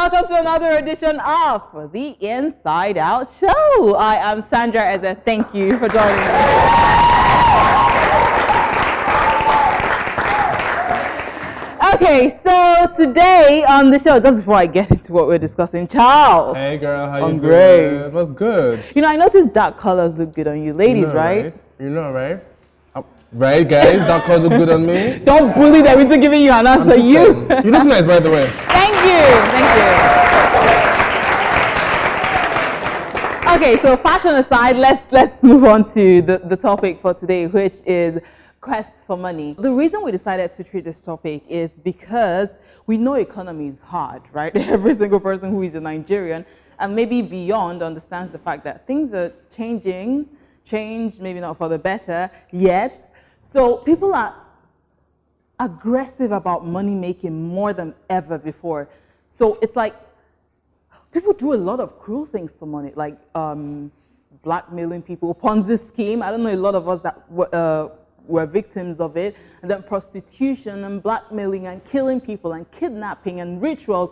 welcome to another edition of The Inside Out Show. I am Sandra Eze. Thank you for joining us. Okay, so today on the show, just before I get into what we're discussing, Charles. Hey girl, how you great. doing? What's good? You know, I noticed dark colors look good on you, ladies, right? You know, right? Right, guys, dark colors look good on me. Don't bully them into giving you an answer. You look nice, by the way. Thank you. Okay, so fashion aside, let's move on to the topic for today, which is quest for money. The reason we decided to treat this topic is because we know economy is hard, right? Every single person who is a Nigerian and maybe beyond understands the fact that things are changed, maybe not for the better yet. So people are aggressive about money making more than ever before. So it's like people do a lot of cruel things for money, like blackmailing people, Ponzi scheme. I don't know, a lot of us that were victims of it, and then prostitution and blackmailing and killing people and kidnapping and rituals.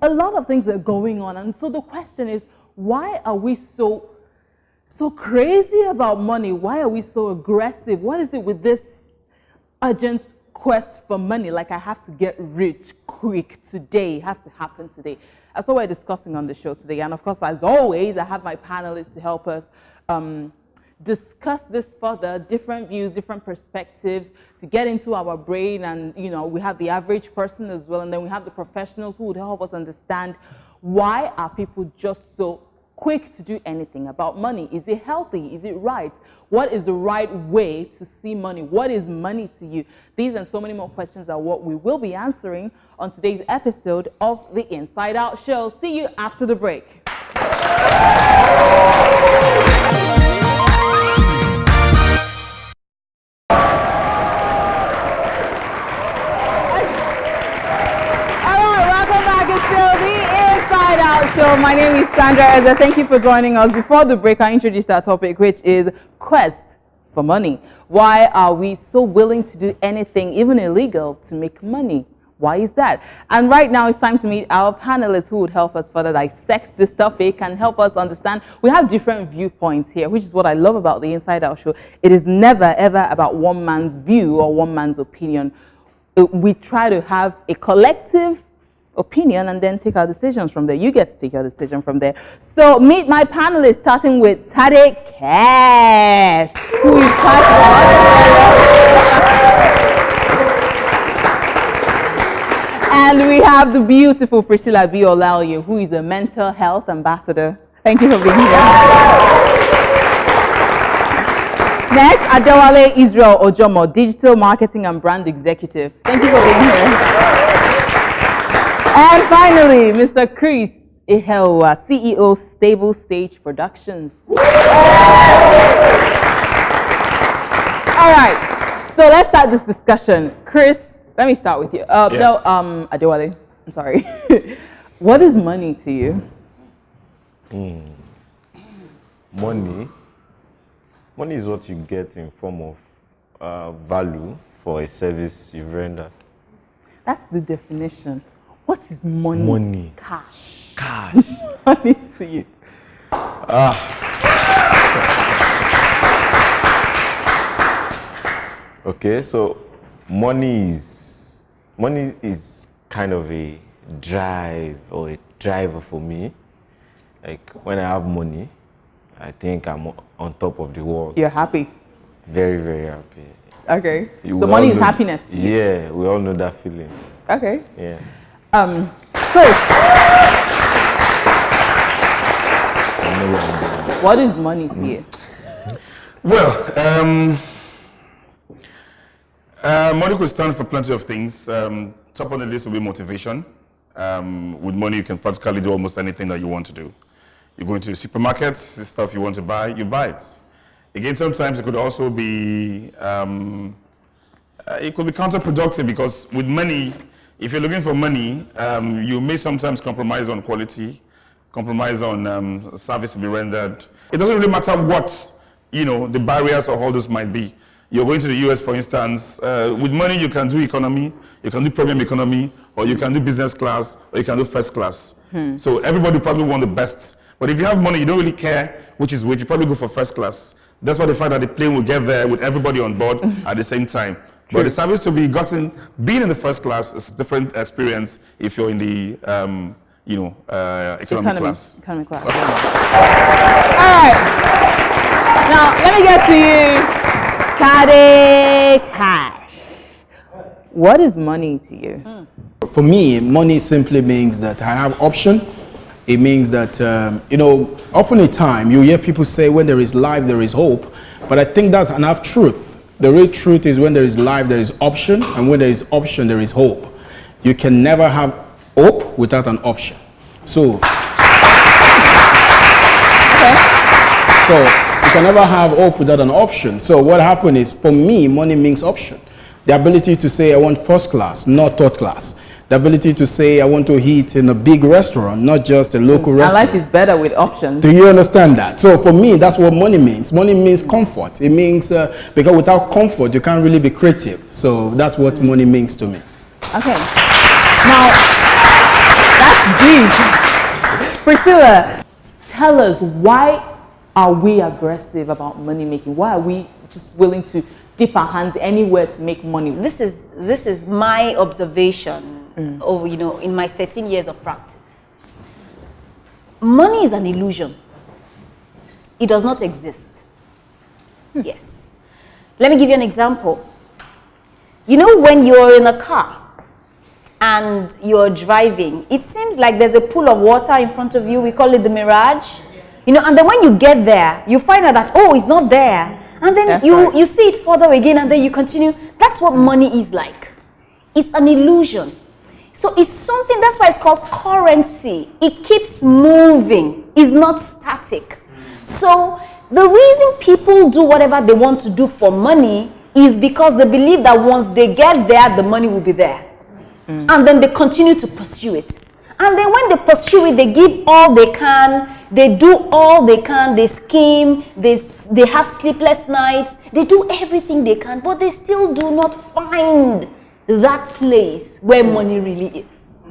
A lot of things are going on, and so the question is, why are we so crazy about money? Why are we so aggressive? What is it with this urgent quest for money? Like, I have to get rich quick today. It has to happen today. That's what we're discussing on the show today. And of course, as always, I have my panelists to help us discuss this further, different views, different perspectives, to get into our brain. And, you know, we have the average person as well. And then we have the professionals who would help us understand, why are people just so quick to do anything about money? Is it healthy? Is it right? What is the right way to see money? What is money to you? These and so many more questions are what we will be answering on today's episode of The Inside Out Show. See you after the break. So my name is Sandra Eze. Thank you for joining us. Before the break, I introduced our topic, which is quest for money. Why are we so willing to do anything, even illegal, to make money? Why is that? And right now it's time to meet our panelists who would help us further dissect this topic and help us understand. We have different viewpoints here, which is what I love about the Inside Out Show. It is never, ever about one man's view or one man's opinion. We try to have a collective opinion and then take our decisions from there. You get to take your decision from there. So meet my panelists, starting with Tade Cash, who is and we have the beautiful Priscilla Biolayo, who is a mental health ambassador. Thank you for being here. Next, Adewale Israel Ojomo, digital marketing and brand executive. Thank you for being here. And finally, Mr. Chris Ihewa, CEO, Stable Stage Productions. All right, so let's start this discussion. Chris, let me start with you. Adewale, I'm sorry. What is money to you? Money is what you get in form of value for a service you've rendered. That's the definition. What is money? Money. Cash. Money to you. Okay, so money is kind of a drive or a driver for me. Like, when I have money, I think I'm on top of the world. You're happy? Very, very happy. Okay. So money is happiness to you? Yeah, we all know that feeling. Okay. Yeah. Chris, what is money to you? Well, money could stand for plenty of things. Top on the list will be motivation. With money, you can practically do almost anything that you want to do. You go into the supermarket, see stuff you want to buy, you buy it. Again, sometimes it could also be, counterproductive, because with money, if you're looking for money, you may sometimes compromise on quality, compromise on service to be rendered. It doesn't really matter what, the barriers or hurdles might be. You're going to the US, for instance, with money you can do economy, you can do premium economy, or you can do business class, or you can do first class. So everybody probably want the best. But if you have money, you don't really care which is which. You probably go for first class. That's why the fact that the plane will get there with everybody on board at the same time. But the service to be gotten, being in the first class is a different experience if you're in the, economy class. Economy class. All right. Now, let me get to you. Sade Cash. What is money to you? For me, money simply means that I have option. It means that, often a time you hear people say when there is life, there is hope. But I think that's an half truth. The real truth is when there is life, there is option. And when there is option, there is hope. You can never have hope without an option. So you can never have hope without an option. So what happened is, for me, money means option. The ability to say I want first class, not third class. The ability to say I want to eat in a big restaurant, not just a local restaurant. Life is better with options. Do you understand that? So for me, that's what money means. Money means comfort. It means, because without comfort, you can't really be creative. So that's what money means to me. Okay. Now, that's deep. Priscilla, tell us, why are we aggressive about money making? Why are we just willing to dip our hands anywhere to make money? This is my observation over, in my 13 years of practice. Money is an illusion. It does not exist. Yes. Let me give you an example. When you're in a car and you're driving, it seems like there's a pool of water in front of you. We call it the mirage. And then when you get there, you find out that, oh, it's not there. And then you see it further again, and then you continue. That's what money is like. It's an illusion. So it's something, that's why it's called currency. It keeps moving. It's not static. So the reason people do whatever they want to do for money is because they believe that once they get there, the money will be there. And then they continue to pursue it. And then when they pursue it, they give all they can, they do all they can, they scheme, they have sleepless nights, they do everything they can, but they still do not find that place where money really is.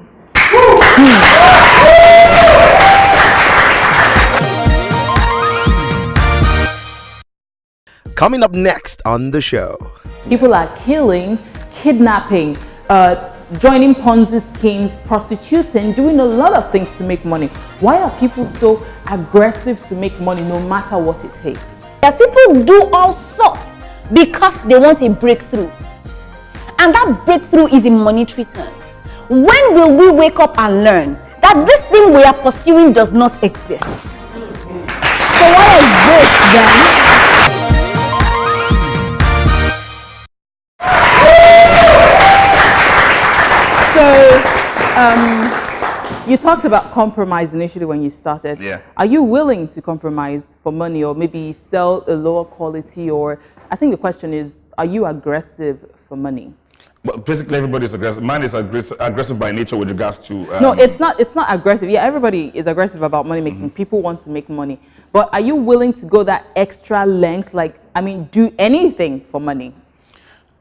Coming up next on the show. People are killing, kidnapping, joining Ponzi schemes, prostituting, doing a lot of things to make money. Why are people so aggressive to make money no matter what it takes? As people do all sorts because they want a breakthrough. And that breakthrough is in monetary terms. When will we wake up and learn that this thing we are pursuing does not exist? So what is this then? You talked about compromise initially when you started. Yeah. Are you willing to compromise for money, or maybe sell a lower quality? Or I think the question is, are you aggressive for money? Well, basically, everybody's aggressive. Man is aggressive by nature with regards to... No, it's not aggressive. Yeah, everybody is aggressive about money making. People want to make money. But are you willing to go that extra length? Do anything for money?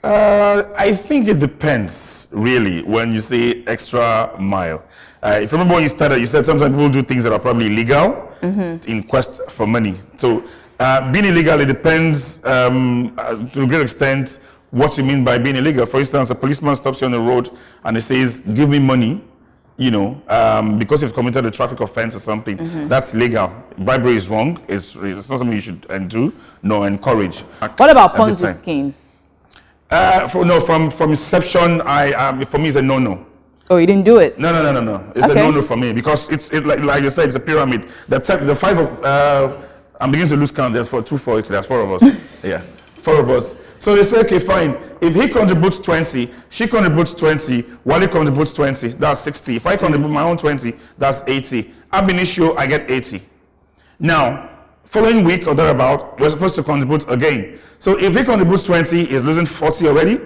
I think it depends, really, when you say extra mile. If you remember when you started, you said sometimes people do things that are probably illegal in quest for money. So being illegal, it depends to a great extent what you mean by being illegal. For instance, a policeman stops you on the road and he says, give me money, because you've committed a traffic offense or something. That's illegal. Bribery is wrong. It's not something you should do, nor encourage. What about Ponzi scheme? From inception, for me, it's a no-no. Oh, you didn't do it? No. It's a no-no for me because it's like you said, it's a pyramid. The five of I'm beginning to lose count. There's four of us. Yeah, 4 of us. So they say, okay, fine. If he contributes 20, she contributes 20, Wally contributes 20, that's 60. If I contribute my own 20, that's 80. Ab initio, I get 80. Now, following week or thereabout, we're supposed to contribute again. So if he contributes 20, he's losing 40 already.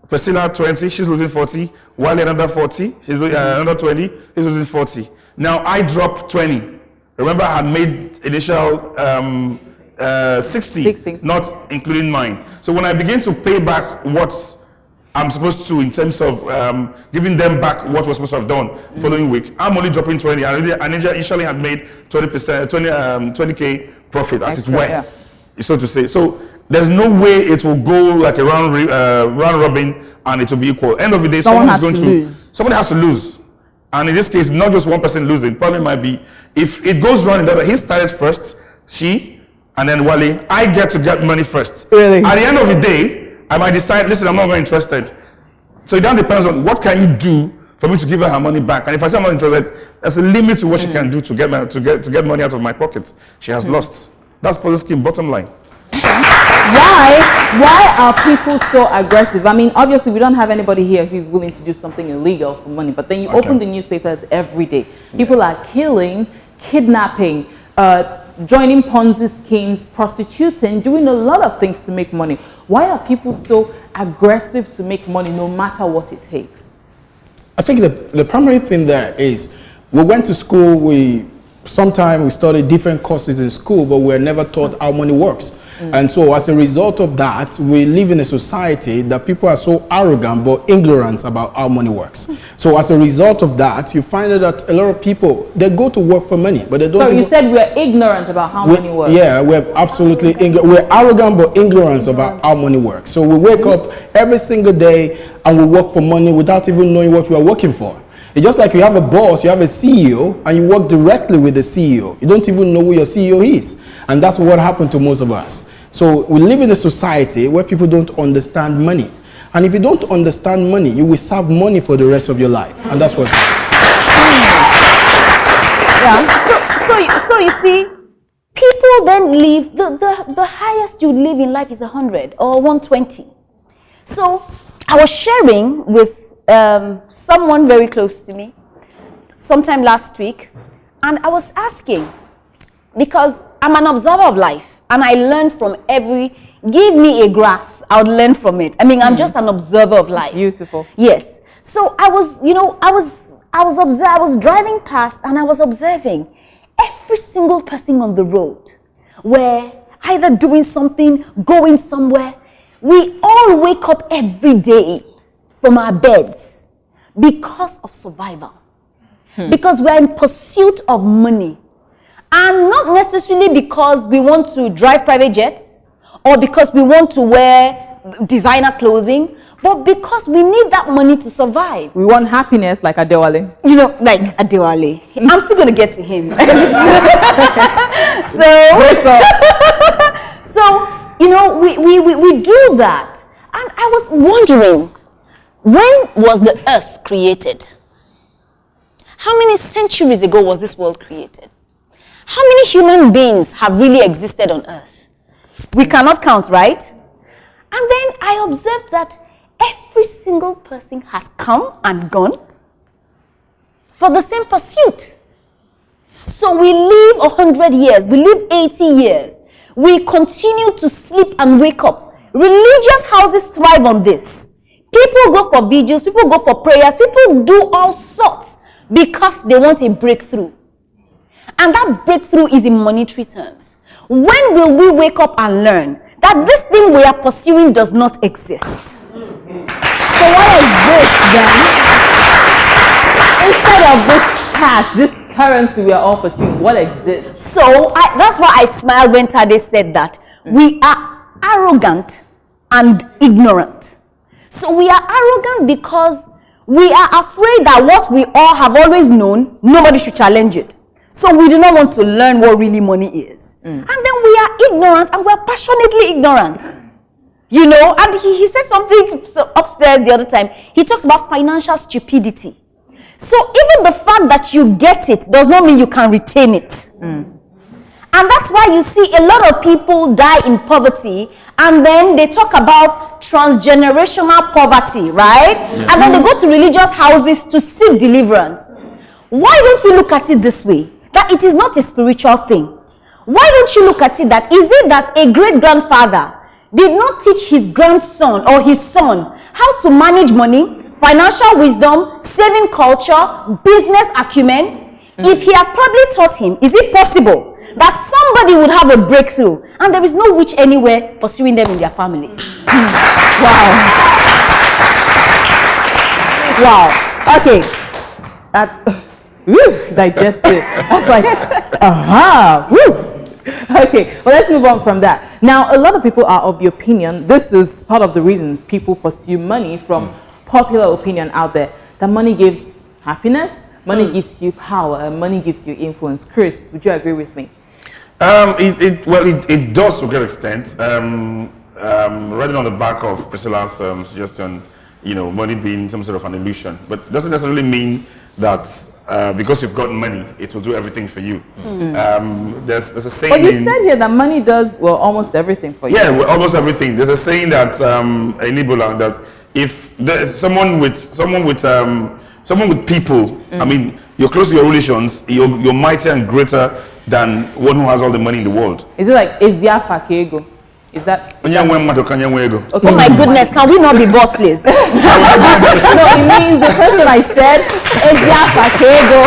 Priscilla 20, she's losing 40. Wally another 40, she's losing another 20, he's losing 40. Now I drop 20. Remember, I had made initial 60, not including mine. So when I begin to pay back what I'm supposed to, in terms of giving them back what we're supposed to have done following week, I'm only dropping 20. And Anija initially had made 20%, 20K profit, as Extra, it were, yeah. so to say. So there's no way it will go like a round robin and it will be equal. End of the day, Someone is has going to lose. somebody has to lose. And in this case, not just one person losing. Probably might be, if it goes round in that way, he started first, she, and then Wale, I get to get money first. Really? At the end of the day, I might decide, listen, I'm not very interested. So it then depends on what can you do for me to give her money back. And if I say I'm not interested, there's a limit to what she can do to get money out of my pocket. She has lost. That's policy scheme, bottom line. Why are people so aggressive? I mean, obviously we don't have anybody here who's willing to do something illegal for money, but then you open the newspapers every day. People are killing, kidnapping, joining Ponzi schemes, prostituting, doing a lot of things to make money. Why are people so aggressive to make money no matter what it takes? I think the primary thing there is we went to school, sometimes we studied different courses in school, but we're never taught how money works. And so as a result of that, we live in a society that people are so arrogant but ignorant about how money works. So as a result of that, you find that a lot of people, they go to work for money, but they don't. So you said we're ignorant about how money works. Yeah, we're absolutely we're arrogant but ignorant about how money works. So we wake up every single day and we work for money without even knowing what we are working for. It's just like you have a boss, you have a CEO, and you work directly with the CEO. You don't even know who your CEO is. And that's what happened to most of us. So we live in a society where people don't understand money. And if you don't understand money, you will serve money for the rest of your life. And that's what So you see, people then live, the highest you live in life is 100 or 120. So I was sharing with someone very close to me sometime last week, and I was asking, because I'm an observer of life, and I learn from give me a grass, I would learn from it. I mean, I'm just an observer of life. Beautiful. Yes. So I was driving past and I was observing every single person on the road were either doing something, going somewhere. We all wake up every day from our beds because of survival. Because we're in pursuit of money. And not necessarily because we want to drive private jets or because we want to wear designer clothing, but because we need that money to survive. We want happiness like Adewale. You know, like Adewale. I'm still going to get to him. So, you know, we do that. And I was wondering, when was the earth created? How many centuries ago was this world created? How many human beings have really existed on earth? We cannot count, right? And then I observed that every single person has come and gone for the same pursuit. So we live 100 years, we live 80 years. We continue to sleep and wake up. Religious houses thrive on this. People go for vigils, people go for prayers, people do all sorts because they want a breakthrough. And that breakthrough is in monetary terms. When will we wake up and learn that this thing we are pursuing does not exist? So what is this then? Instead of this cash, this currency we are all pursuing, what exists? So that's why I smiled when Tade said that. We are arrogant and ignorant. So we are arrogant because we are afraid that what we all have always known, nobody should challenge it. So we do not want to learn what really money is. And then we are ignorant and we are passionately ignorant. You know, and he said something upstairs the other time. He talks about financial stupidity. So even the fact that you get it does not mean you can retain it. And that's why you see a lot of people die in poverty, and then they talk about transgenerational poverty, right? And then they go to religious houses to seek deliverance. Why don't we look at it this way? That it is not a spiritual thing. Why don't you look at it that, is it that a great-grandfather did not teach his grandson or his son how to manage money, financial wisdom, saving culture, business acumen? If he had probably taught him, is it possible that somebody would have a breakthrough and there is no witch anywhere pursuing them in their family? Wow. Wow. Okay. That's woo, digested. That's like, woo. Okay, well, let's move on from that. Now, a lot of people are of the opinion, this is part of the reason people pursue money from popular opinion out there, that money gives happiness, money gives you power, and money gives you influence. Chris, would you agree with me? It does to a great extent. Riding on the back of Priscilla's suggestion, money being some sort of an illusion, but it doesn't necessarily mean that because you've got money, it will do everything for you. There's a saying. But you said here that money does almost everything for you. Yeah, well, almost everything. There's a saying that in Ebola that if someone with people, I mean, you're close to your relations, you're mightier and greater than one who has all the money in the world. Is it like Ezia Fakego? Is that? Okay. Oh my goodness, can we not be both, please? No, it means the person I said, Ezia Fakego.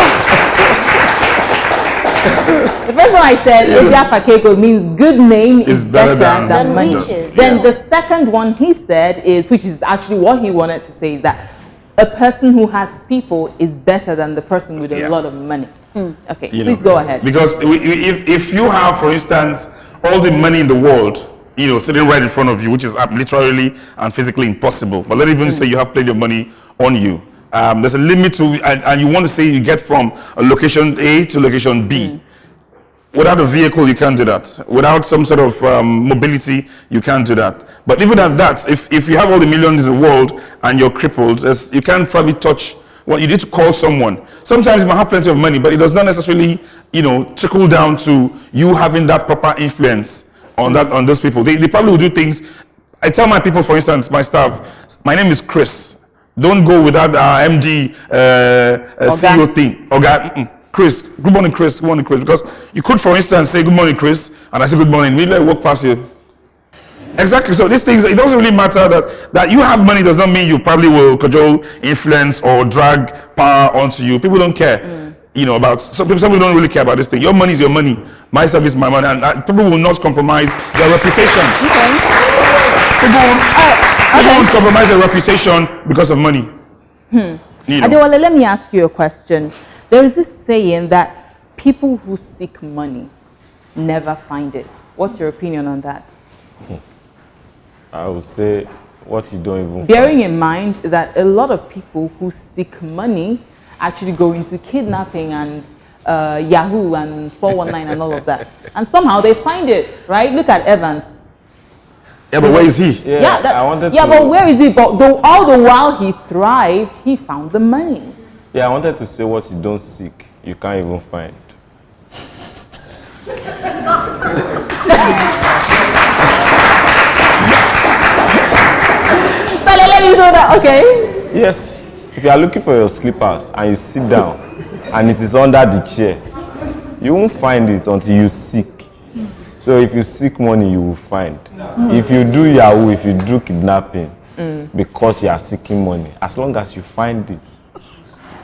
The person I said, Ezia Fakego, means good name is better than money. Riches. Then the second one he said is, which is actually what he wanted to say, is that a person who has people is better than the person with a lot of money. Okay, please go ahead. Because if you have, for instance, all the money in the world, sitting right in front of you, which is literally and physically impossible. But let's even say you have plenty of money on you. There's a limit to, and you want to say you get from a location A to location B. Without a vehicle, you can't do that. Without some sort of mobility, you can't do that. But even at that, if you have all the millions in the world and you're crippled, you can't probably touch. Well, you need to call someone. Sometimes you might have plenty of money, but it does not necessarily, trickle down to you having that proper influence on those people. They probably will do things. I tell my people, for instance, my staff, my name is Chris. Don't go without MD CEO thing. Okay, Chris. Good morning, Chris. Good morning, Chris. Because you could, for instance, say good morning, Chris, and I say good morning. Immediately I walk past you. Exactly. So these things, it doesn't really matter that you have money does not mean you probably will cajole, influence, or drag power onto you. People don't care. About some people don't really care about this thing. Your money is your money. My service is my money, and people will not compromise their reputation. People won't compromise their reputation because of money. Adewale, let me ask you a question. There is this saying that people who seek money never find it. What's your opinion on that? I would say what you don't even Bearing in mind that a lot of people who seek money actually go into kidnapping and Yahoo and 419 and all of that. And somehow they find it, right? Look at Evans. Yeah, but where is he? But where is he? But all the while he thrived, he found the money. Yeah, I wanted to say what you don't seek, you can't even find. So let me know that, okay? Yes, if you are looking for your slippers and you sit down and it is under the chair, you won't find it until you seek. So if you seek money, you will find. If you do Yahoo, if you do kidnapping, because you are seeking money, as long as you find it,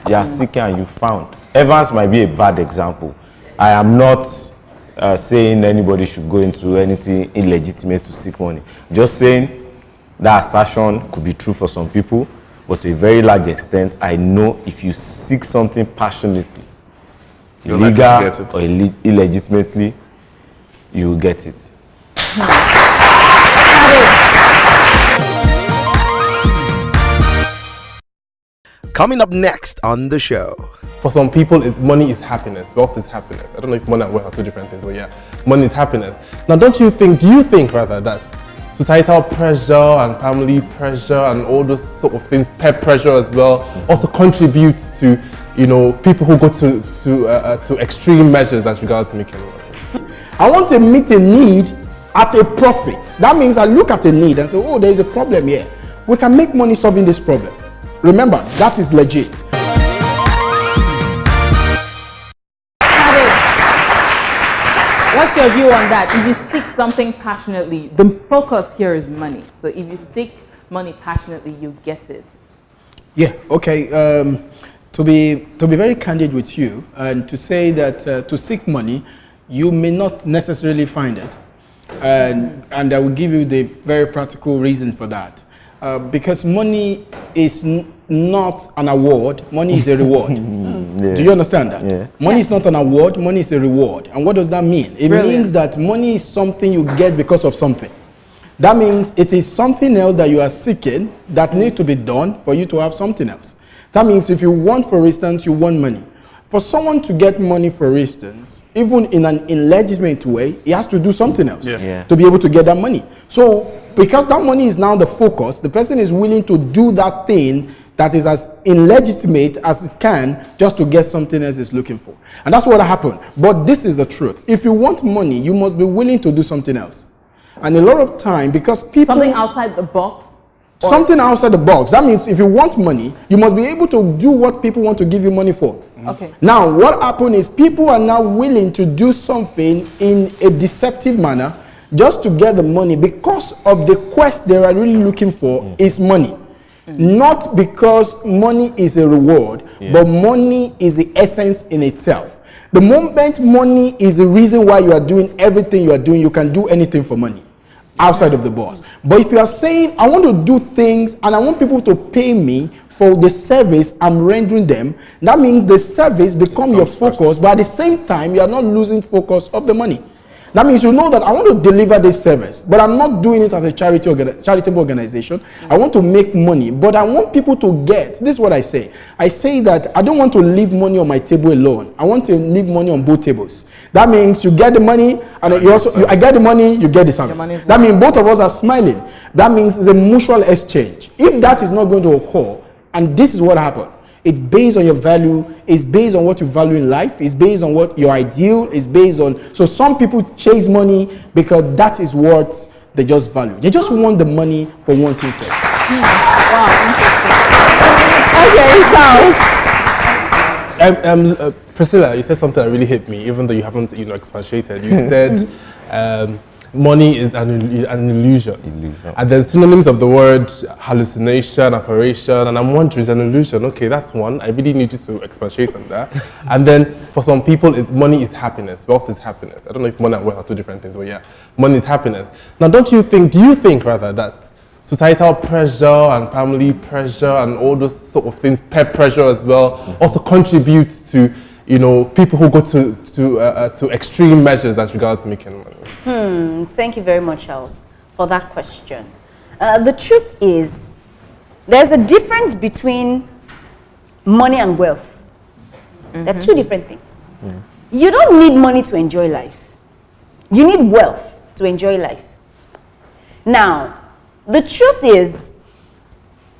you are seeking and you found. Evans might be a bad example. I am not saying anybody should go into anything illegitimate to seek money. Just saying that assertion could be true for some people, but to a very large extent, I know if you seek something passionately, illegal or illegitimately, you will get it. Coming up next on the show. For some people, money is happiness. Wealth is happiness. I don't know if money and wealth are two different things, but yeah, money is happiness. Now, do you think rather that societal pressure and family pressure and all those sort of things, peer pressure as well, also contributes to, people who go to extreme measures as regards making money? I want to meet a need at a profit. That means I look at a need and say, oh, there is a problem here. We can make money solving this problem. Remember, that is legit. What's your view on that? If you seek something passionately, the focus here is money. So if you seek money passionately, you get it. Yeah, okay. To be very candid with you, and to say that to seek money, you may not necessarily find it. And I will give you the very practical reason for that. Because money is not an award, money is a reward. Yeah. Do you understand that? Yeah. Money is not an award, money is a reward. And what does that mean? It means that money is something you get because of something. That means it is something else that you are seeking that needs to be done for you to have something else. That means if you want, for instance, you want money. For someone to get money, for instance, even in an illegitimate way, he has to do something else to be able to get that money. So, because that money is now the focus, the person is willing to do that thing that is as illegitimate as it can just to get something else it's looking for. And that's what happened. But this is the truth. If you want money, you must be willing to do something else. And a lot of time, because people... Something outside the box? Something outside the box. That means if you want money, you must be able to do what people want to give you money for. Okay. Now, what happened is people are now willing to do something in a deceptive manner just to get the money because of the quest they are really looking for is money. Not because money is a reward, but money is the essence in itself. The moment money is the reason why you are doing everything you are doing, you can do anything for money outside of the boss. But if you are saying, I want to do things and I want people to pay me for the service I'm rendering them, that means the service becomes your focus, but at the same time, you are not losing focus of the money. That means you know that I want to deliver this service, but I'm not doing it as a charitable organization. I want to make money, but I want people to get, this is what I say. I say that I don't want to leave money on my table alone. I want to leave money on both tables. That means you get the money, and I get the money, you get the service. That means both of us are smiling. That means it's a mutual exchange. If that is not going to occur, and this is what happened, it's based on your value, it's based on what you value in life, it's based on what your ideal is based on. So some people chase money because that is what they just value. They just want the money for one thing sake. Wow, interesting. Okay, so Priscilla, you said something that really hit me, even though you haven't, expatiated. You said money is an illusion. And then synonyms of the word hallucination, apparition, and I'm wondering, is an illusion? Okay, that's one. I really need you to expatiate on that. And then for some people, money is happiness. Wealth is happiness. I don't know if money and wealth are two different things, but yeah, money is happiness. Now, do you think rather that societal pressure and family pressure and all those sort of things, peer pressure as well, also contributes to people who go to extreme measures as regards making money? Thank you very much, Charles, for that question. The truth is, there's a difference between money and wealth. They're two different things. You don't need money to enjoy life. You need wealth to enjoy life. Now, the truth is,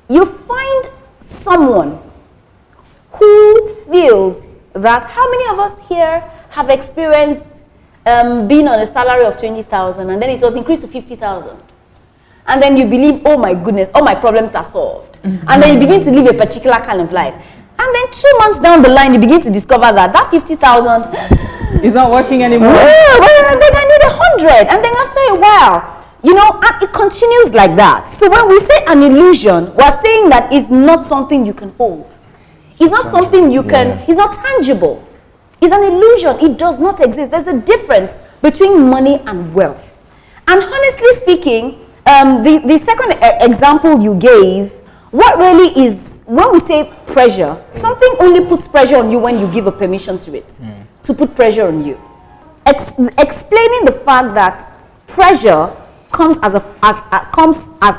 you find someone who feels that, how many of us here have experienced being on a salary of 20,000 and then it was increased to 50,000? And then you believe, oh my goodness, all my problems are solved. And then you begin to live a particular kind of life. And then 2 months down the line, you begin to discover that 50,000 is not working anymore. Well, then I need 100. And then after a while, and it continues like that. So when we say an illusion, we're saying that it's not something you can hold. It's not something you can, it's not tangible. It's an illusion. It does not exist. There's a difference between money and wealth. And honestly speaking, the second example you gave, what really is, when we say pressure, something only puts pressure on you when you give a permission to it, to put pressure on you. Explaining the fact that pressure comes as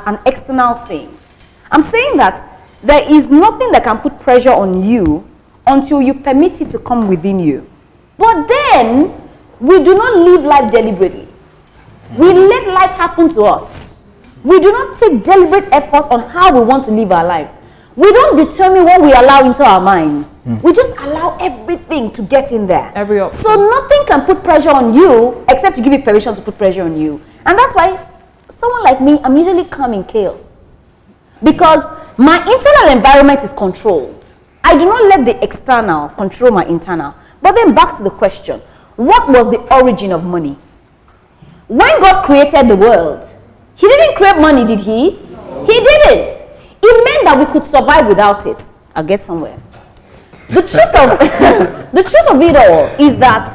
an external thing. I'm saying that there is nothing that can put pressure on you until you permit it to come within you. But then, we do not live life deliberately. We let life happen to us. We do not take deliberate effort on how we want to live our lives. We don't determine what we allow into our minds. We just allow everything to get in there. So nothing can put pressure on you except to give you permission to put pressure on you. And that's why someone like me, I'm usually calm in chaos. Because my internal environment is controlled. I do not let the external control my internal. But then back to the question, what was the origin of money? When God created the world, He didn't create money, did He? He didn't. It meant that we could survive without it. I'll get somewhere. The truth of it all is that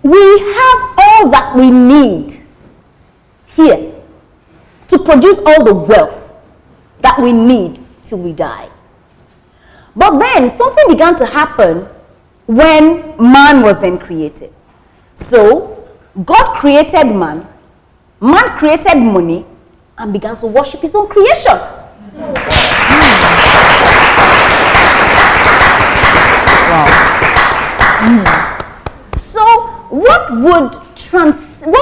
we have all that we need here to produce all the wealth that we need till we die. But then something began to happen when man was then created. So God created man, man created money, and began to worship his own creation. So what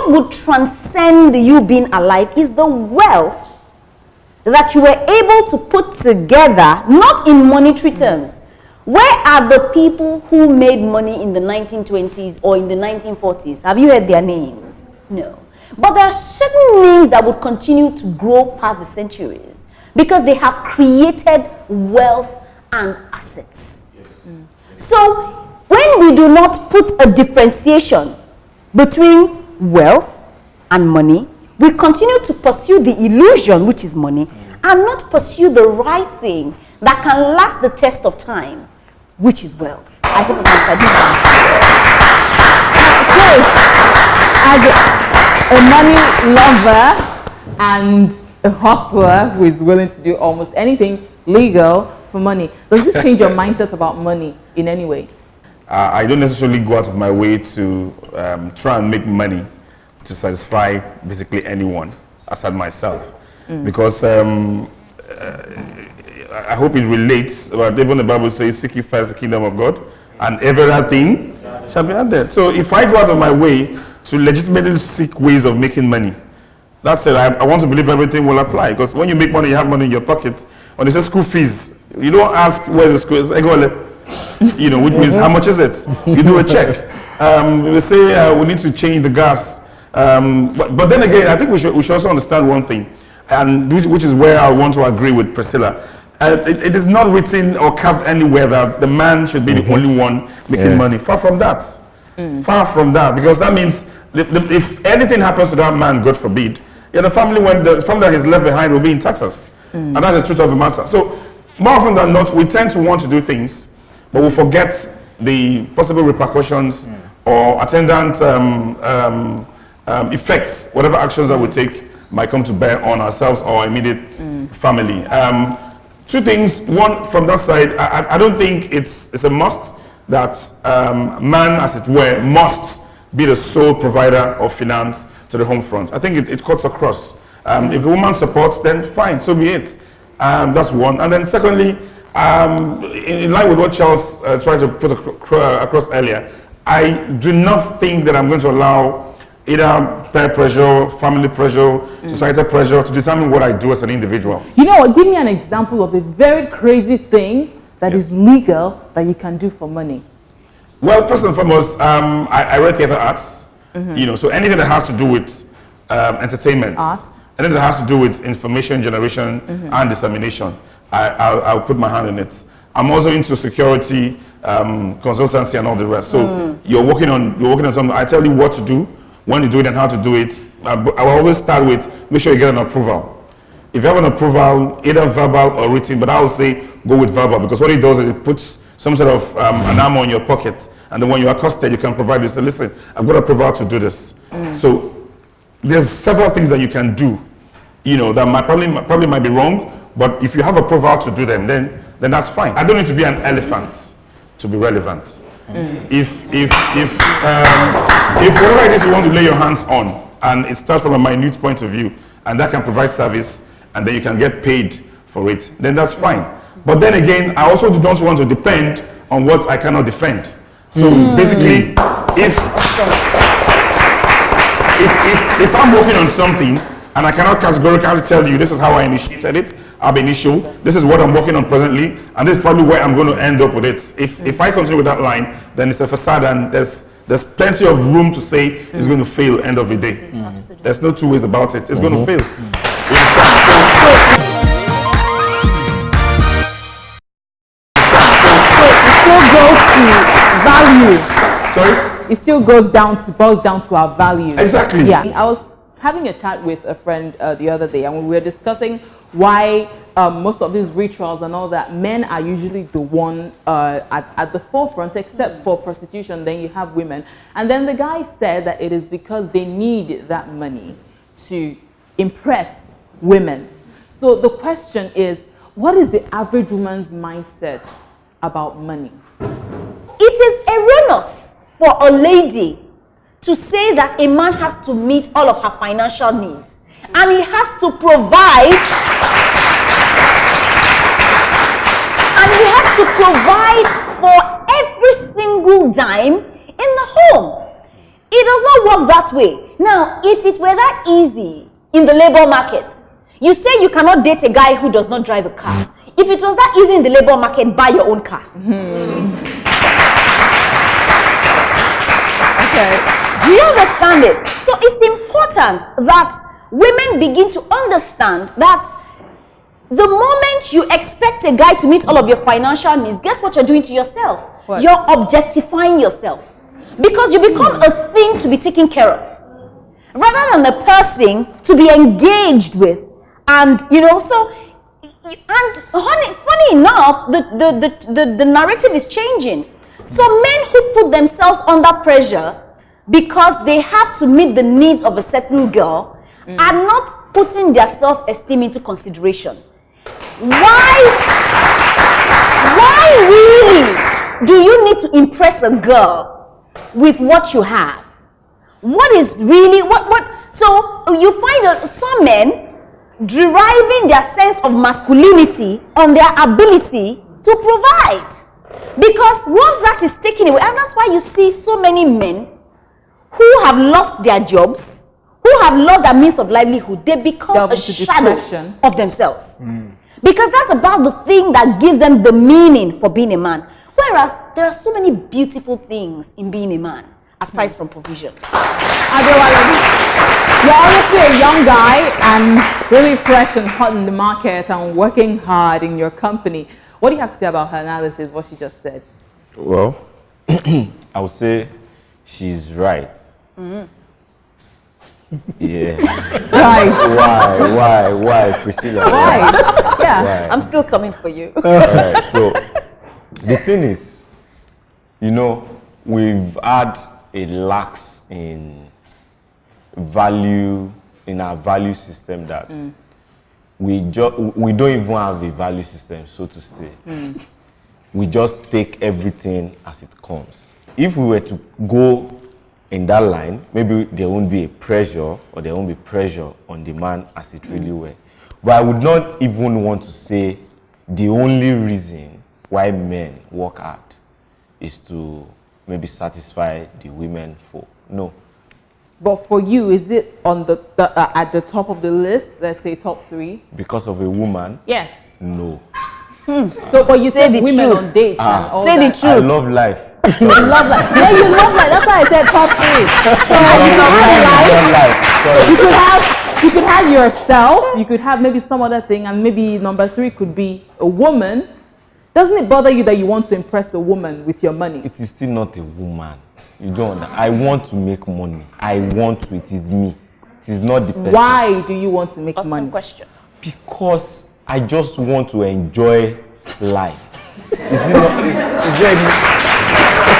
would transcend you being alive is the wealth that you were able to put together, not in monetary terms. Where are the people who made money in the 1920s or in the 1940s? Have you heard their names? No. But there are certain names that would continue to grow past the centuries because they have created wealth and assets. So when we do not put a differentiation between wealth and money, we continue to pursue the illusion, which is money, and not pursue the right thing that can last the test of time, which is wealth. I hope I've As a money lover and a hustler who is willing to do almost anything legal for money, does this change your mindset about money in any way? I don't necessarily go out of my way to try and make money to satisfy basically anyone aside myself. Because I hope it relates, but even the Bible says, seek ye first the kingdom of God, and everything shall be added. So if I go out of my way to legitimately seek ways of making money, that's it. I want to believe everything will apply. Because when you make money, you have money in your pocket. When they say school fees, you don't ask where's the school. It's like, you know, which means how much is it? You do a check. They say we need to change the gas. But then again, I think we should also understand one thing, and which is where I want to agree with Priscilla. It is not written or carved anywhere that the man should be the only one making money. Far from that. Far from that, because that means if anything happens to that man, God forbid, the family that he's left behind will be in taxes. And that's the truth of the matter. So more often than not, we tend to want to do things, but we forget the possible repercussions or attendant effects, whatever actions that we take might come to bear on ourselves or immediate family. Two things. One, from that side, I don't think it's a must that man, as it were, must be the sole provider of finance to the home front. I think it cuts across. If the woman supports, then fine, so be it. That's one. And then secondly, in line with what Charles tried to put across earlier, I do not think that I'm going to allow either peer pressure, family pressure, societal pressure to determine what I do as an individual. You know what? Give me an example of a very crazy thing that is legal that you can do for money. Well, first and foremost, I read theater arts. You know, so anything that has to do with entertainment, anything that has to do with information generation and dissemination, I'll put my hand in it. I'm also into security, consultancy, and all the rest. So you're working on something. I tell you what to do, when to do it, and how to do it. I will always start with make sure you get an approval. If you have an approval, either verbal or written, but I would say go with verbal, because what it does is it puts some sort of an arm on your pocket, and then when you are accosted, you can provide this. Listen, I've got approval to do this. So there's several things that you can do, you know, that probably might be wrong, but if you have approval to do them, then that's fine. I don't need to be an elephant to be relevant. If whatever it is you want to lay your hands on, and it starts from a minute point of view, and that can provide service, and then you can get paid for it, then that's fine. But then again, I also don't want to depend on what I cannot defend. So basically, if I'm working on something and I cannot categorically tell you this is how I initiated it, ab initio, this is what I'm working on presently, and this is probably where I'm going to end up with it. If I continue with that line, then it's a facade, and there's plenty of room to say it's going to fail end of the day. There's no two ways about it. It's going to fail. Value. Sorry? It still boils down to our value. Exactly. Yeah. I was having a chat with a friend the other day, and we were discussing why most of these rituals and all that, men are usually the one at the forefront, except for prostitution. Then you have women. And then the guy said that it is because they need that money to impress women. So the question is, what is the average woman's mindset about money? It is erroneous for a lady to say that a man has to meet all of her financial needs and he has to provide for every single dime in the home. It does not work that way. Now, if it were that easy in the labor market, you say you cannot date a guy who does not drive a car. If it was that easy in the labor market, buy your own car. Okay. Do you understand it? So it's important that women begin to understand that the moment you expect a guy to meet all of your financial needs, guess what you're doing to yourself? What? You're objectifying yourself. Because you become a thing to be taken care of, rather than a person to be engaged with. And, funny enough, the narrative is changing. So men who put themselves under pressure because they have to meet the needs of a certain girl are not putting their self-esteem into consideration. Why really do you need to impress a girl with what you have? What is really so you find some men deriving their sense of masculinity on their ability to provide, because once that is taken away, and that's why you see so many men who have lost their jobs, who have lost their means of livelihood, they become a shadow of themselves. Because that's about the thing that gives them the meaning for being a man. Whereas there are so many beautiful things in being a man, aside from provision. Adewale, you're obviously a young guy and really fresh and hot in the market and working hard in your company. What do you have to say about her analysis, what she just said? Well, I would say she's right. Yeah. Right. Why, Priscilla? Why? Yeah. Why? I'm still coming for you. Alright, so the thing is, we've had a lax in value, in our value system, that we don't even have a value system, so to say. We just take everything as it comes. If we were to go in that line, maybe there won't be a pressure, or there won't be pressure on the man as it really were. But I would not even want to say the only reason why men work hard is to maybe satisfy the women for. No. But for you, is it on at the top of the list? Let's say top 3. Because of a woman? Yes. No. So, but you Say said the women truth. on dates and all Say that. the truth. I love life. You love life. Yeah, you love life. That's why I said top 3. So you could have life. You could have yourself. You could have maybe some other thing, and maybe number 3 could be a woman. Doesn't it bother you that you want to impress a woman with your money? It is still not a woman. You don't understand. I want to make money. I want to. It is me. It is not the person. Why do you want to make Awesome money? question. Because I just want to enjoy life. Is it not? Is there any,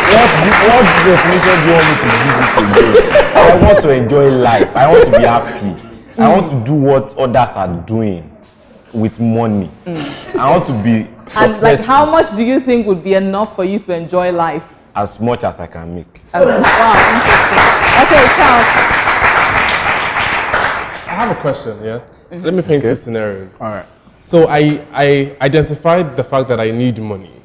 what definition do you want me to give it today? I want to enjoy life. I want to be happy. I want to do what others are doing with money. I want to be And successful. like, how much do you think would be enough for you to enjoy life? As much as I can make. Wow, interesting. Okay, Charles. I have a question, yes? Let me paint 2 scenarios. All right. So I identified the fact that I need money.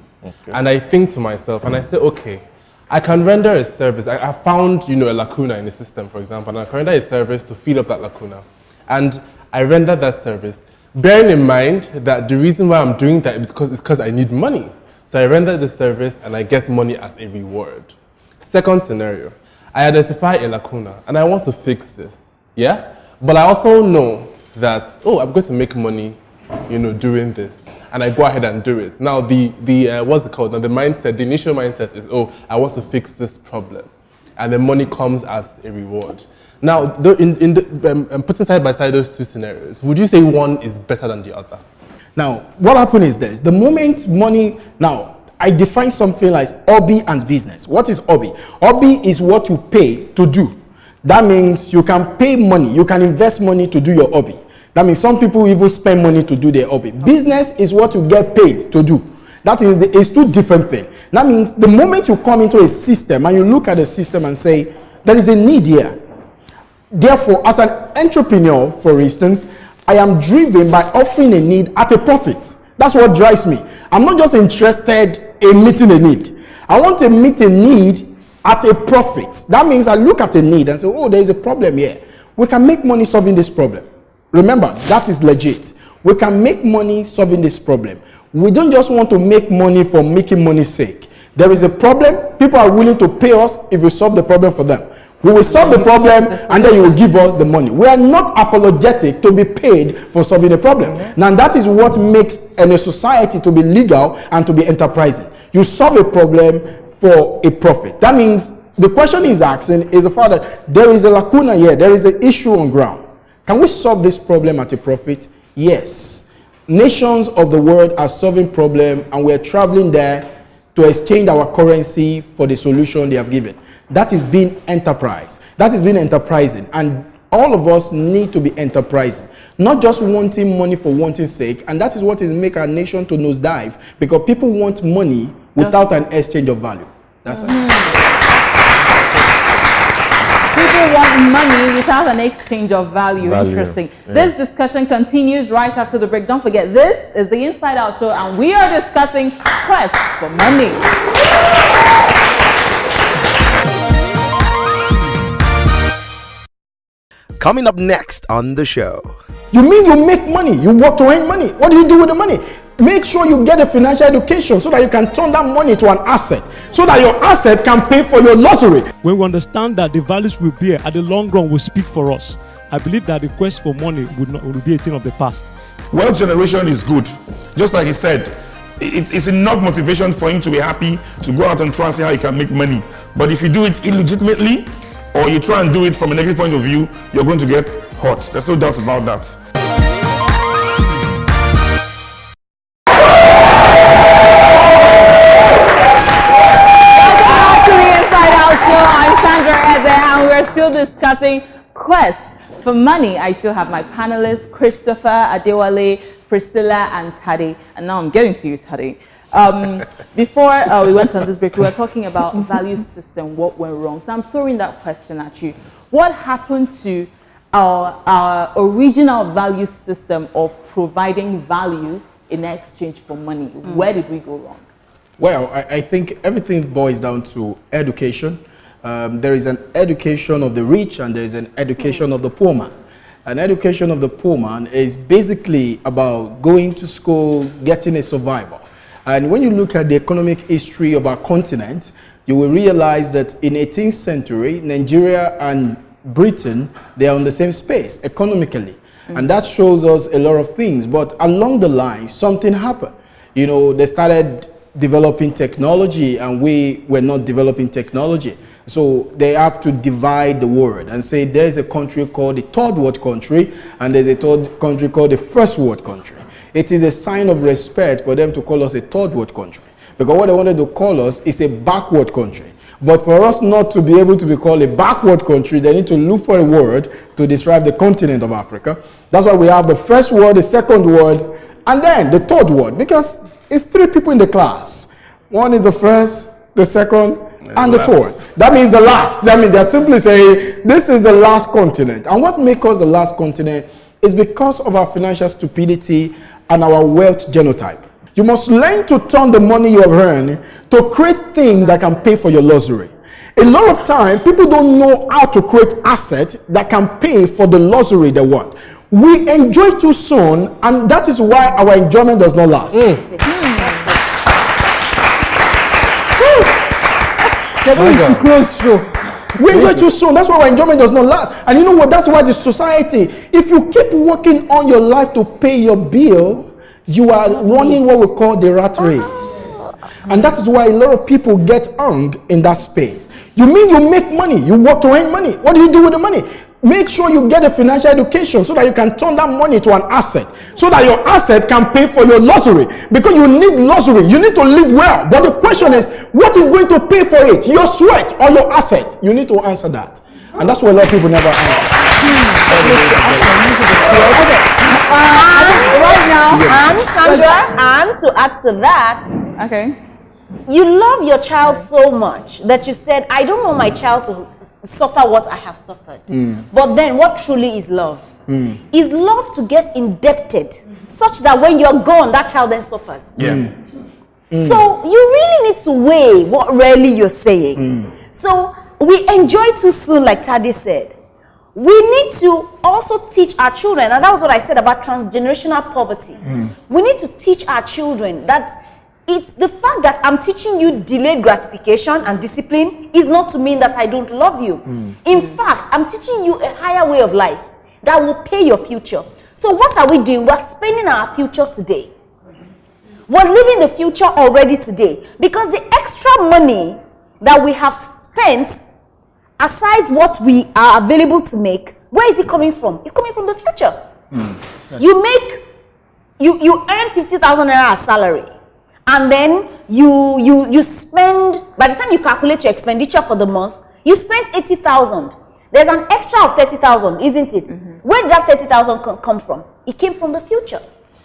And I think to myself, and I say, okay, I can render a service. I found, a lacuna in the system, for example, and I can render a service to fill up that lacuna. And I render that service, bearing in mind that the reason why I'm doing that is because I need money. So I render the service and I get money as a reward. Second scenario, I identify a lacuna and I want to fix this, yeah? But I also know that, I'm going to make money, doing this. And I go ahead and do it. Now, what's it called? Now, the initial mindset is, I want to fix this problem. And the money comes as a reward. Now, putting side by side those 2 scenarios, would you say one is better than the other? Now, what happened is this. The moment money, now, I define something like hobby and business. What is hobby? Hobby is what you pay to do. That means you can pay money, you can invest money to do your hobby. That means some people even spend money to do their hobby. Business is what you get paid to do. That is two different things. That means the moment you come into a system and you look at the system and say, there is a need here. Therefore, as an entrepreneur, for instance, I am driven by offering a need at a profit. That's what drives me. I'm not just interested in meeting a need. I want to meet a need at a profit. That means I look at a need and say, oh, there is a problem here. We can make money solving this problem. Remember, that is legit. We can make money solving this problem. We don't just want to make money for making money's sake. There is a problem. People are willing to pay us if we solve the problem for them. We will solve the problem and then you will give us the money. We are not apologetic to be paid for solving a problem. Now that is what makes a society to be legal and to be enterprising. You solve a problem for a profit. That means the question is asking is the fact that there is a lacuna here, there is an issue on ground. Can we solve this problem at a profit? Yes. Nations of the world are solving problem and we're traveling there to exchange our currency for the solution they have given. That is being enterprise. That is being enterprising. And all of us need to be enterprising. Not just wanting money for wanting sake. And that is what is making our nation to nosedive. Because people want money without an exchange of value. That's it. People want money without an exchange of value. Interesting. Yeah. This discussion continues right after the break. Don't forget, this is the Inside Out Show, and we are discussing quest for money. Coming up next on the show. You mean you make money, you work to earn money. What do you do with the money? Make sure you get a financial education so that you can turn that money to an asset, so that your asset can pay for your luxury. When we understand that the values we bear at the long run will speak for us, I believe that the quest for money would be a thing of the past. Wealth generation is good. Just like he said, it's enough motivation for him to be happy to go out and try and see how he can make money. But if you do it illegitimately, or you try and do it from a negative point of view, you're going to get hurt. There's no doubt about that. Welcome to the Inside Out Show. I'm Sandra Eze, and we're still discussing quest for money. I still have my panelists, Christopher, Adewale, Priscilla, and Tade. And now I'm getting to you, Tade. Before we went on this break, we were talking about value system, what went wrong. So I'm throwing that question at you. What happened to our original value system of providing value in exchange for money? Where did we go wrong? Well, I think everything boils down to education. There is an education of the rich and there is an education of the poor man. An education of the poor man is basically about going to school, getting a survival. And when you look at the economic history of our continent, you will realize that in 18th century, Nigeria and Britain, they are on the same space economically. And that shows us a lot of things. But along the line, something happened. You know, they started developing technology and we were not developing technology. So they have to divide the world and say there's a country called the third world country and there's a third country called the first world country. It is a sign of respect for them to call us a third world country, because what they wanted to call us is a backward country. But for us not to be able to be called a backward country, they need to look for a word to describe the continent of Africa. That's why we have the first world, the second world, and then the third world, because it's three people in the class. One is the first, the second, and the third. That means the last. That means they're simply saying this is the last continent. And what makes us the last continent is because of our financial stupidity and our wealth genotype. You must learn to turn the money you have earned to create things that can pay for your luxury. A lot of time, people don't know how to create assets that can pay for the luxury they want. We enjoy too soon, and that is why our enjoyment does not last. We enjoy too soon. That's why our enjoyment does not last. And you know what? That's why the society, if you keep working on your life to pay your bill, you are running what we call the rat race. And that is why a lot of people get hung in that space. You mean you make money, you work to earn money. What do you do with the money? Make sure you get a financial education so that you can turn that money to an asset, so that your asset can pay for your luxury. Because you need luxury, you need to live well. But the question is, what is going to pay for it? Your sweat or your asset? You need to answer that. And that's what a lot of people never answer. Right now. And Sandra, and to add to that, Okay. you love your child so much that you said, I don't want my child to suffer what I have suffered. But then what truly is love? Is love to get indebted such that when you're gone, that child then suffers. Yeah. So you really need to weigh what really you're saying. So we enjoy too soon, like Tadi said. We need to also teach our children, and that was what I said about transgenerational poverty. We need to teach our children that it's the fact that I'm teaching you delayed gratification and discipline is not to mean that I don't love you. In fact, I'm teaching you a higher way of life that will pay your future. So what are we doing? We're spending our future today. We're living the future already today, because the extra money that we have spent, aside what we are available to make, where is it coming from? It's coming from the future. You earn 50,000 naira as salary, and then you spend, by the time you calculate your expenditure for the month, you spent 80,000. There's an extra of 30,000, isn't it? Where did that 30,000 come from? It came from the future,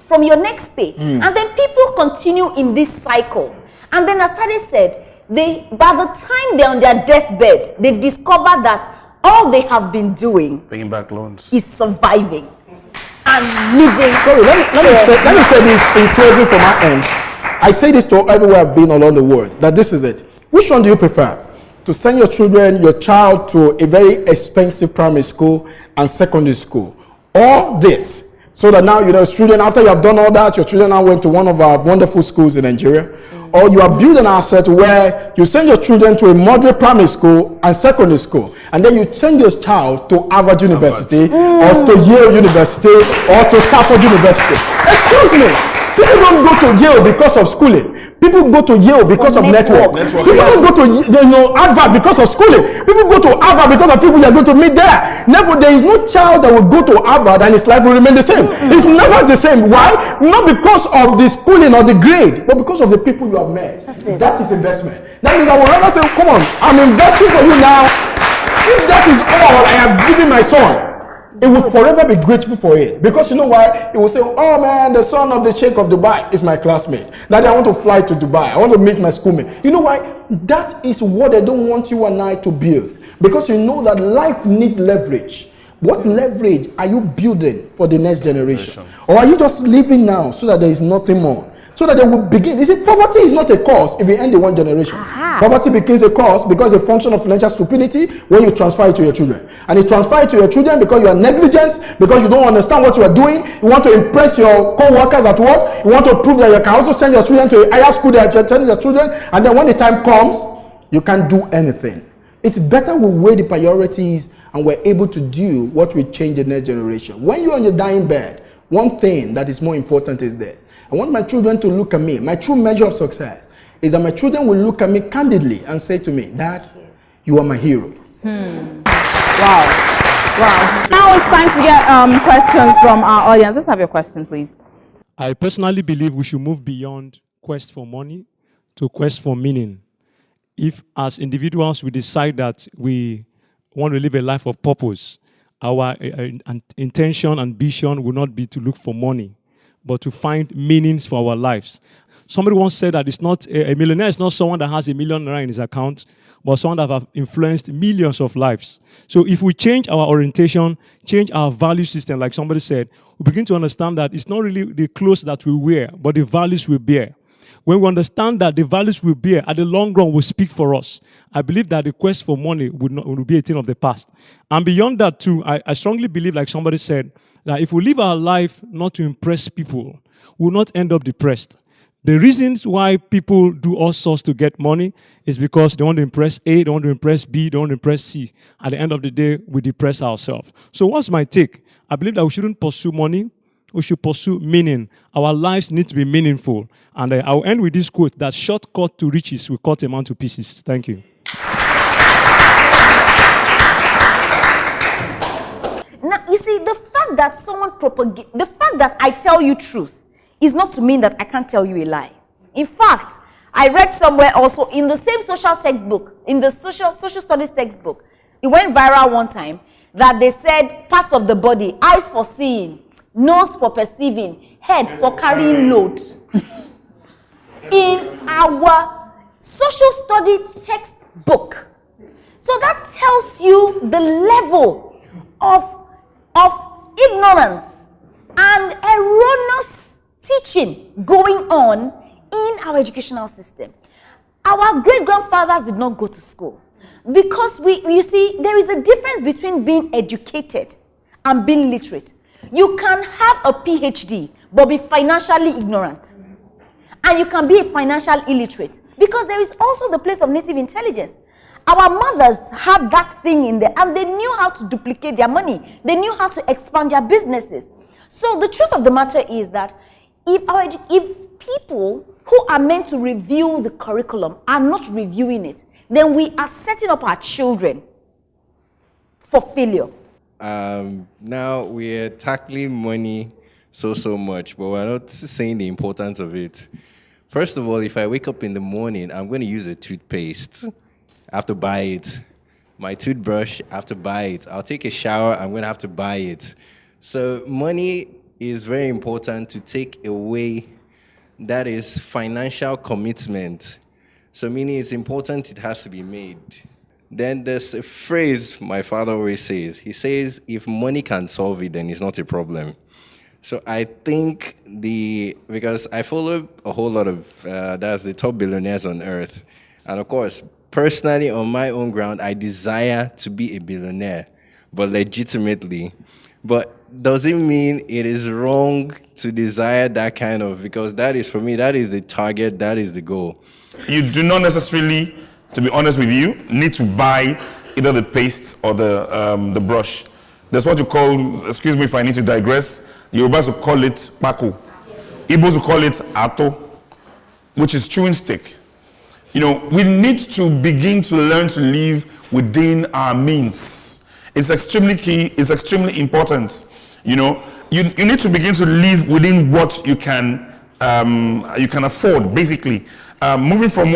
from your next pay. And then people continue in this cycle. And then as Tade said, by the time they're on their deathbed, they discover that all they have been doing, Paying back loans. is surviving and living. Sorry, let me say this in closing from my end. I say this to everywhere I've been along the world, that this is it. Which one do you prefer? To send your child to a very expensive primary school and secondary school, or this? So that now, student, after you have done all that, your children now went to one of our wonderful schools in Nigeria, or you are building an asset where you send your children to a moderate primary school and secondary school, and then you send your child to Harvard University, or to Yale University, or to Stanford University. Excuse me, people don't go to Yale because of schooling. People go to Yale because of network. People don't go to Harvard because of schooling. People go to Harvard because of people you are going to meet there. Never, there is no child that will go to Harvard and his life will remain the same. It's never the same. Why? Not because of the schooling or the grade, but because of the people you have met. That is investment. That means I would rather say, come on, I'm investing for you now. If that is all I have given my son, it will forever be grateful for it. Because you know why? It will say, oh man, the son of the Sheikh of Dubai is my classmate. Now I want to fly to Dubai. I want to meet my schoolmate. You know why? That is what they don't want you and I to build. Because you know that life needs leverage. What leverage are you building for the next generation? Or are you just living now so that there is nothing more? So that they will begin. You see, poverty is not a cause if you end in one generation. Poverty becomes a cause because it's a function of financial stupidity when you transfer it to your children. And you transfer it to your children because you are negligent, because you don't understand what you are doing. You want to impress your co-workers at work. You want to prove that you can also send your children to a higher school that you're sending your children. And then when the time comes, you can't do anything. It's better we weigh the priorities and we're able to do what will change the next generation. When you're on your dying bed, one thing that is more important is that I want my children to look at me. My true measure of success is that my children will look at me candidly and say to me, Dad, you are my hero. Wow. Now it's time to get questions from our audience. Let's have your question, please. I personally believe we should move beyond quest for money to quest for meaning. If as individuals we decide that we want to live a life of purpose, our intention and vision will not be to look for money, but to find meanings for our lives. Somebody once said that it's not a millionaire is not someone that has $1 million in his account, but someone that have influenced millions of lives. So if we change our orientation, change our value system, like somebody said, we begin to understand that it's not really the clothes that we wear, but the values we bear. When we understand that the values we bear at the long run will speak for us, I believe that the quest for money will be a thing of the past. And beyond that too, I strongly believe, like somebody said, that if we live our life not to impress people, we'll not end up depressed. The reasons why people do all sorts to get money is because they want to impress A, they want to impress B, they want to impress C. At the end of the day, we depress ourselves. So what's my take? I believe that we shouldn't pursue money. We should pursue meaning. Our lives need to be meaningful. And I'll end with this quote, that shortcut to riches will cut a man to pieces. Thank you. Now, you see, the fact that the fact that I tell you truth is not to mean that I can't tell you a lie. In fact, I read somewhere also in the same social textbook, in the social studies textbook, it went viral one time that they said parts of the body, eyes for seeing, nose for perceiving, head for carrying load. In our social study textbook. So that tells you the level of ignorance and erroneous teaching going on in our educational system. Our great-grandfathers did not go to school because you see, there is a difference between being educated and being literate. You can have a PhD but be financially ignorant. And you can be a financial illiterate because there is also the place of native intelligence. Our mothers had that thing in there and they knew how to duplicate their money. They knew how to expand their businesses. So the truth of the matter is that if people who are meant to review the curriculum are not reviewing it, then we are setting up our children for failure. Now we're tackling money so much, but we're not saying the importance of it. First of all, if I wake up in the morning, I'm going to use a toothpaste. I have to buy it. My toothbrush, I have to buy it. I'll take a shower, I'm going to have to buy it. So money is very important to take away. That is financial commitment. So meaning it's important, it has to be made. Then there's a phrase my father always says. He says, if money can solve it, then it's not a problem. So I think because I follow a whole lot of, that's the top billionaires on earth. And of course, personally, on my own ground, I desire to be a billionaire, but legitimately. But does it mean it is wrong to desire that kind of, because that is, for me, that is the target, that is the goal. You do not necessarily, to be honest with you, need to buy either the paste or the brush. That's what you call, excuse me if I need to digress, Yorubas will call it pako. Igbos will call it ato, which is chewing stick. You know, we need to begin to learn to live within our means. It's extremely key, it's extremely important. You know, you need to begin to live within what you can afford, basically. Moving from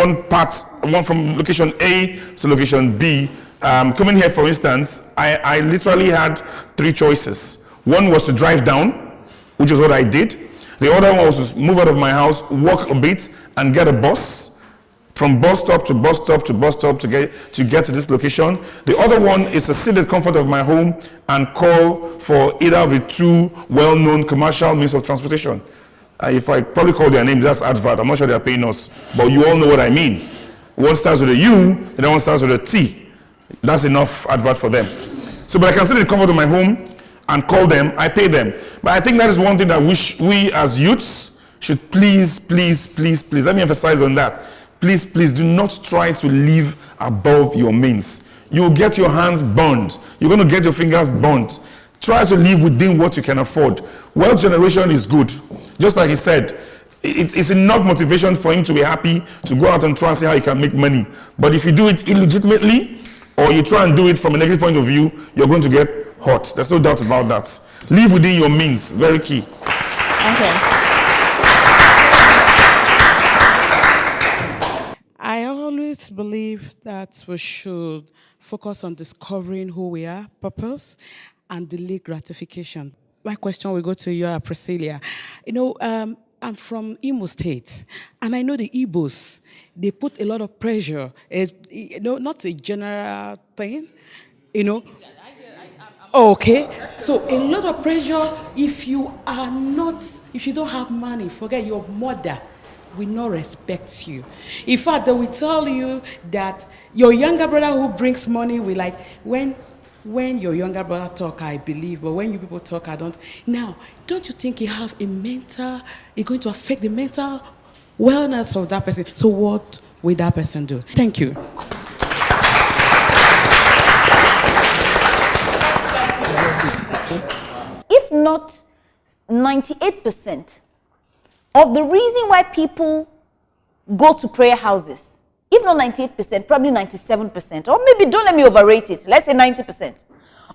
from location A to location B, coming here, for instance, I literally had 3 choices. One was to drive down, which is what I did. The other one was to move out of my house, walk a bit, and get a bus. From bus stop to bus stop to bus stop to get to this location. The other one is to sit at the comfort of my home and call for either of the 2 well-known commercial means of transportation. If I probably call their name, that's advert. I'm not sure they're paying us, but you all know what I mean. One starts with a U, the other one starts with a T. That's enough advert for them. So, but I can sit in the comfort of my home and call them, I pay them. But I think that is one thing that we as youths should please, let me emphasize on that. Please do not try to live above your means. You'll get your hands burned. You're going to get your fingers burnt. Try to live within what you can afford. Wealth generation is good. Just like he said, it's enough motivation for him to be happy to go out and try and see how he can make money. But if you do it illegitimately, or you try and do it from a negative point of view, you're going to get hurt. There's no doubt about that. Live within your means. Very key. Okay. I always believe that we should focus on discovering who we are, purpose, and delay gratification. My question will go to you, Priscilla. You know, I'm from Imo State, and I know the Igbos, they put a lot of pressure. Not a general thing, you know. Okay, so a lot of pressure. If you don't have money, forget your mother will not respect you. In fact, they will tell you that your younger brother who brings money will like, when your younger brother talk, I believe, but when you people talk, I don't. Now, don't you think you have it's going to affect the mental wellness of that person? So what will that person do? Thank you. If not 98% of the reason why people go to prayer houses, if not 98%, probably 97%, or maybe don't let me overrate it, let's say 90%,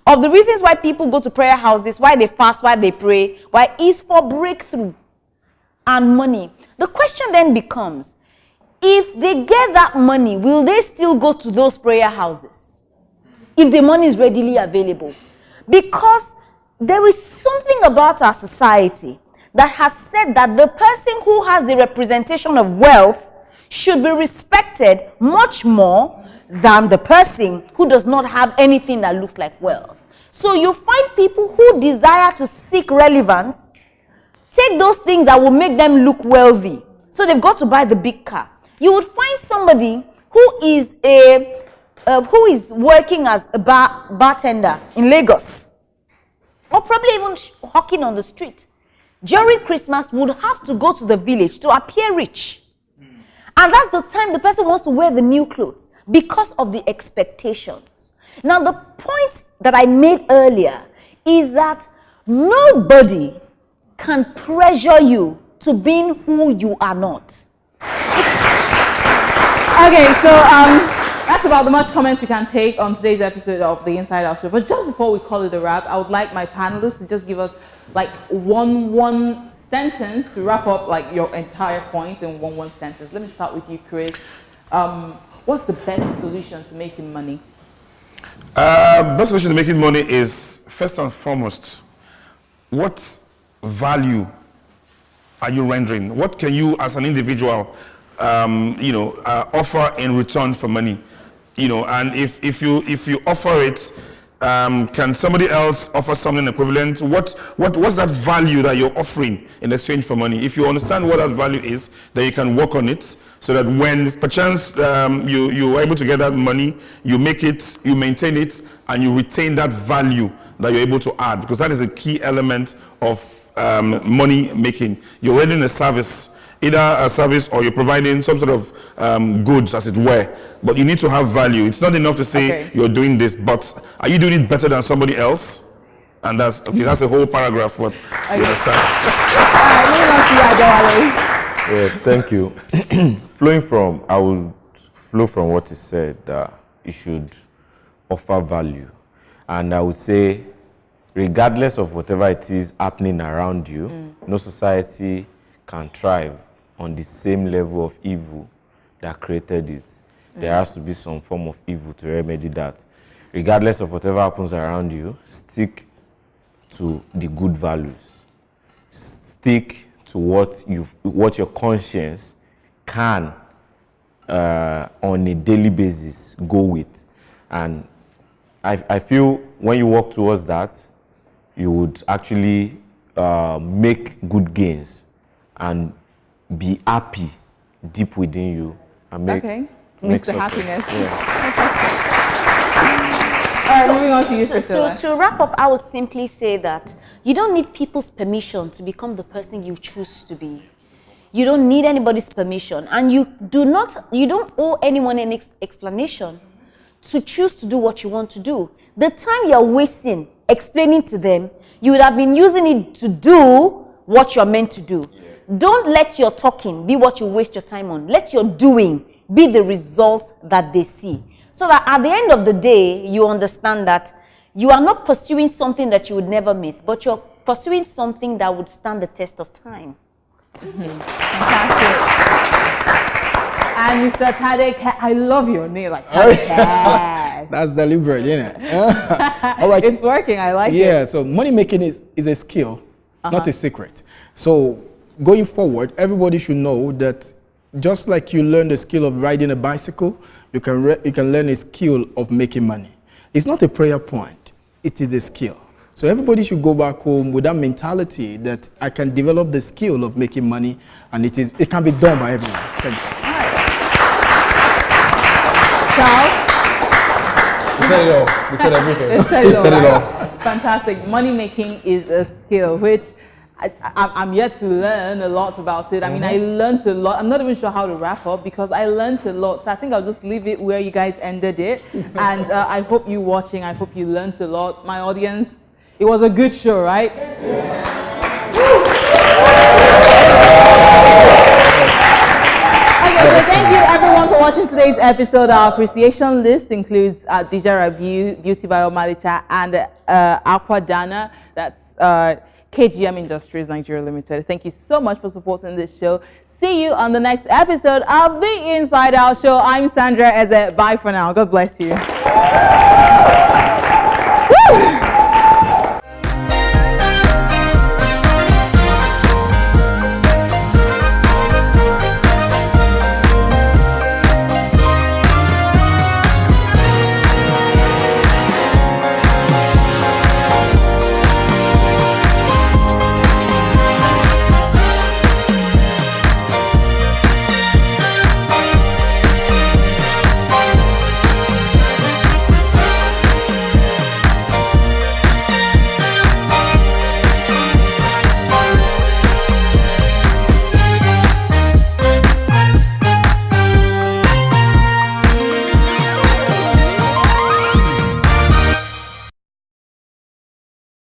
of the reasons why people go to prayer houses, why they fast, why they pray, why is for breakthrough and money. The question then becomes, if they get that money, will they still go to those prayer houses if the money is readily available? Because there is something about our society that has said that the person who has the representation of wealth should be respected much more than the person who does not have anything that looks like wealth. So you find people who desire to seek relevance, take those things that will make them look wealthy. So they've got to buy the big car. You would find somebody who is working as a bartender in Lagos, or probably even hawking on the street. During Christmas, would have to go to the village to appear rich. And that's the time the person wants to wear the new clothes because of the expectations. Now, the point that I made earlier is that nobody can pressure you to being who you are not. Okay, so that's about the much comments you can take on today's episode of the Inside Out Show. But just before we call it a wrap, I would like my panelists to just give us like one sentence to wrap up like your entire point in one sentence. Let me start with you, Chris. What's the best solution to making money? Best solution to making money is, first and foremost, what value are you rendering? What can you, as an individual, offer in return for money? And if you offer it, can somebody else offer something equivalent? What's that value that you're offering in exchange for money? If you understand what that value is, then you can work on it, so that when perchance you're able to get that money, you make it, you maintain it, and you retain that value that you're able to add, because that is a key element of money making. You're rendering a service, either a service or you're providing some sort of goods, as it were, but you need to have value. It's not enough to say you're doing this, but are you doing it better than somebody else? And that's a whole paragraph. What you understand? Yeah, thank you. I will flow from what he said, that you should offer value. And I would say, regardless of whatever it is happening around you, no society can thrive on the same level of evil that created it. There has to be some form of evil to remedy that. Regardless of whatever happens around you, stick to the good values. Stick to what your conscience can, on a daily basis, go with. And I feel when you work towards that, you would actually make good gains and be happy deep within you and make Mr. Happiness. Yeah. Moving on to you, to wrap up, I would simply say that you don't need people's permission to become the person you choose to be. You don't need anybody's permission, and you don't owe anyone an explanation to choose to do what you want to do. The time you're wasting explaining to them, you would have been using it to do what you're meant to do. Don't let your talking be what you waste your time on. Let your doing be the results that they see. So that at the end of the day, you understand that you are not pursuing something that you would never meet, but you're pursuing something that would stand the test of time. Fantastic. And Mr. Tadek, I love your name. Like, that's deliberate, isn't it? All right. It's working. I like it. Yeah, so money making is a skill, not a secret. So going forward, everybody should know that just like you learn the skill of riding a bicycle, you can learn a skill of making money. It's not a prayer point. It is a skill. So everybody should go back home with that mentality that I can develop the skill of making money, and it can be done by everyone. Thank you. Charles? You said it all. You said everything. You said it all. Fantastic. Money making is a skill, which I'm yet to learn a lot about it. I mean, I learned a lot. I'm not even sure how to wrap up because I learned a lot. So I think I'll just leave it where you guys ended it. And I hope you watching, I hope you learned a lot. My audience, it was a good show, right? Okay, so thank you everyone for watching today's episode. Our appreciation list includes Dijara Beauty by Omalicha and Aqua Dana. That's KGM Industries Nigeria Limited. Thank you so much for supporting this show. See you on the next episode of the Inside Out Show. I'm Sandra Eze. Bye for now. God bless you. Woo!